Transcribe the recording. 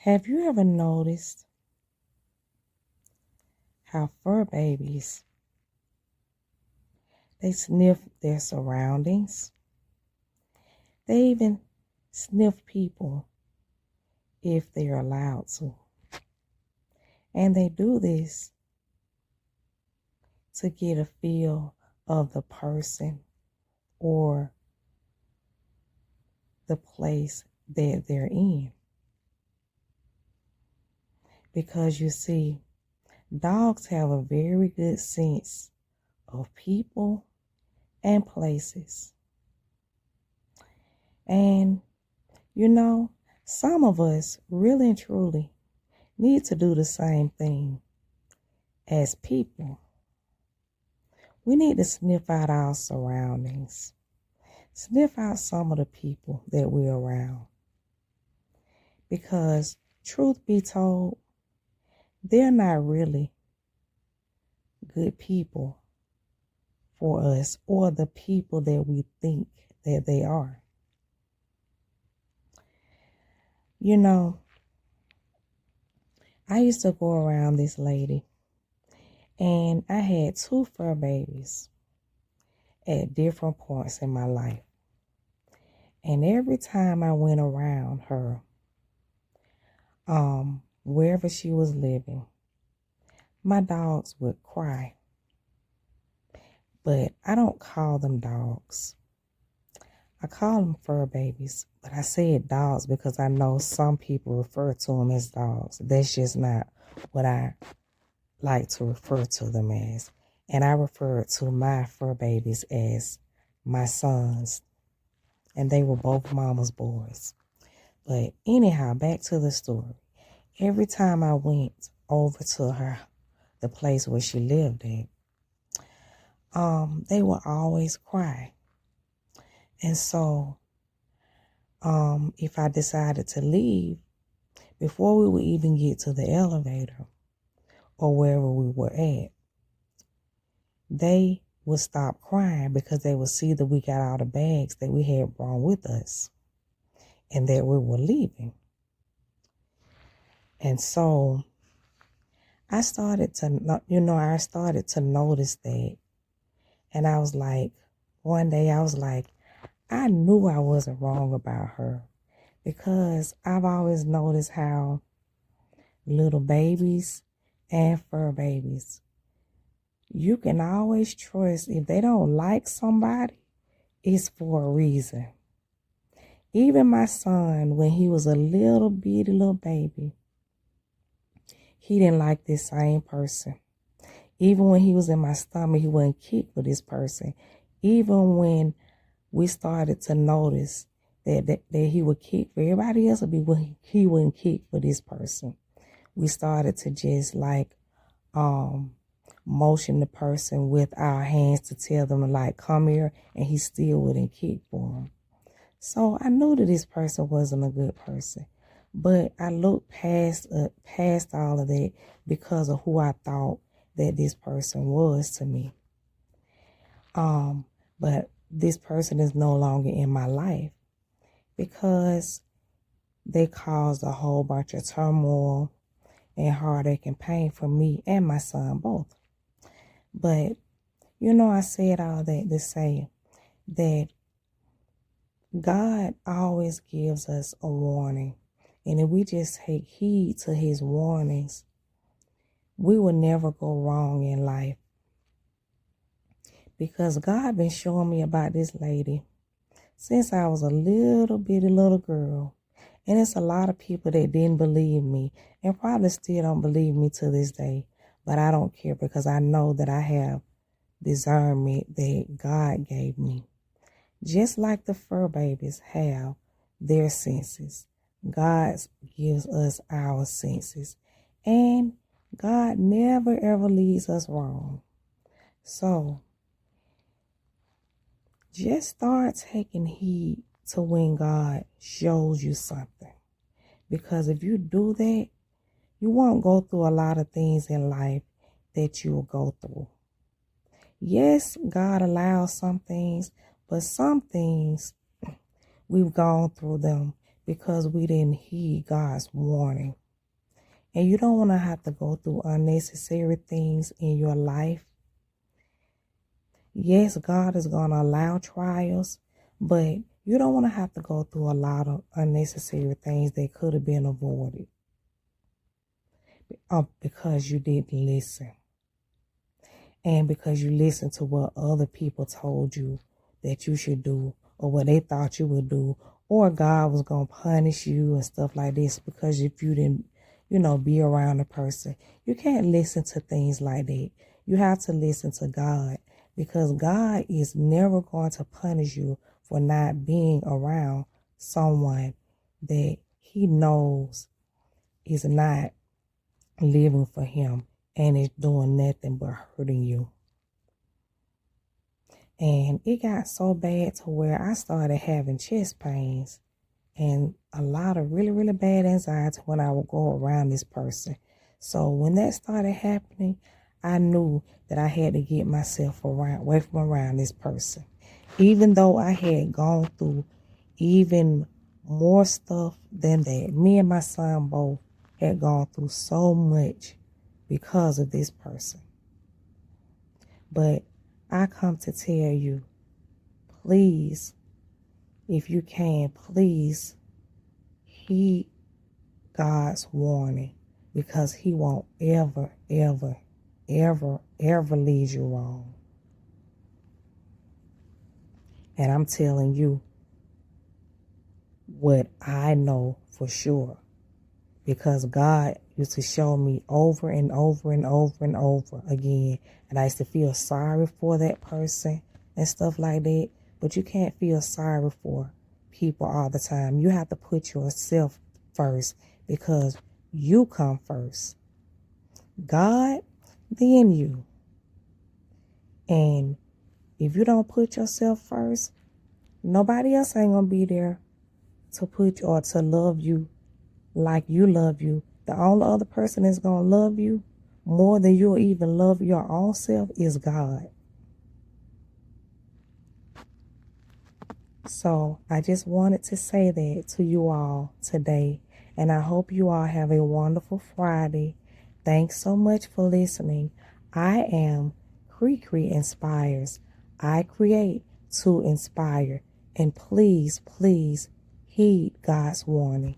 Have you ever noticed how fur babies, they sniff their surroundings? They even sniff people if they're allowed to. And they do this to get a feel of the person or the place that they're in. Because you see, dogs have a very good sense of people and places. And, some of us really and truly need to do the same thing as people. We need to sniff out our surroundings. Sniff out some of the people that we're around. Because, truth be told, they're not really good people for us or the people that we think that they are. I used to go around this lady, and I had 2 fur babies at different points in my life. And every time I went around her, wherever she was living, my dogs would cry. But I don't call them dogs. I call them fur babies, but I said dogs because I know some people refer to them as dogs. That's just not what I like to refer to them as. And I refer to my fur babies as my sons. And they were both mama's boys. But anyhow, back to the story. Every time I went over to her, the place where she lived at, they would always cry. And so, if I decided to leave, before we would even get to the elevator or wherever we were at, they would stop crying because they would see that we got all the bags that we had brought with us and that we were leaving. And so I started to notice that. And I was like, one day I was like, I knew I wasn't wrong about her, because I've always noticed how little babies and fur babies, you can always trust if they don't like somebody, it's for a reason. Even my son, when he was a little bitty little baby, he didn't like this same person. Even when he was in my stomach, he wouldn't kick for this person. Even when we started to notice that he would kick for everybody else, he wouldn't kick for this person. We started to just motion the person with our hands to tell them come here, and he still wouldn't kick for him. So I knew that this person wasn't a good person, but I looked past all of that because of who I thought that this person was to me. But this person is no longer in my life because they caused a whole bunch of turmoil and heartache and pain for me and my son both. But, I said all that to say that God always gives us a warning. And if we just take heed to his warnings, we will never go wrong in life. Because God been showing me about this lady since I was a little bitty little girl. And it's a lot of people that didn't believe me and probably still don't believe me to this day. But I don't care, because I know that I have discernment that God gave me. Just like the fur babies have their senses, God gives us our senses. And God never ever leads us wrong. So just start taking heed to when God shows you something. Because if you do that, you won't go through a lot of things in life that you'll go through. Yes, God allows some things, but some things we've gone through them because we didn't heed God's warning. And you don't want to have to go through unnecessary things in your life. Yes, God is going to allow trials, but you don't want to have to go through a lot of unnecessary things that could have been avoided because you didn't listen. And because you listened to what other people told you that you should do, or what they thought you would do, or God was going to punish you and stuff like this because if you didn't, be around a person. You can't listen to things like that. You have to listen to God, because God is never going to punish you for not being around someone that he knows is not living for him and is doing nothing but hurting you. And it got so bad to where I started having chest pains and a lot of really, really bad anxiety when I would go around this person. So when that started happening, I knew that I had to get myself away from around this person. Even though I had gone through even more stuff than that. Me and my son both had gone through so much because of this person. But I come to tell you, please, if you can, please heed God's warning, because he won't ever, ever, ever, ever lead you wrong. And I'm telling you what I know for sure, because God used to show me over and over and over and over again. And I used to feel sorry for that person and stuff like that. But you can't feel sorry for people all the time. You have to put yourself first, because you come first. God, then you. And if you don't put yourself first, nobody else ain't going to be there to put you or to love you like you love you. The only other person that's going to love you more than you'll even love your own self is God. So I just wanted to say that to you all today. And I hope you all have a wonderful Friday. Thanks so much for listening. I am Cre-cre Inspires. I create to inspire. And please, please heed God's warning.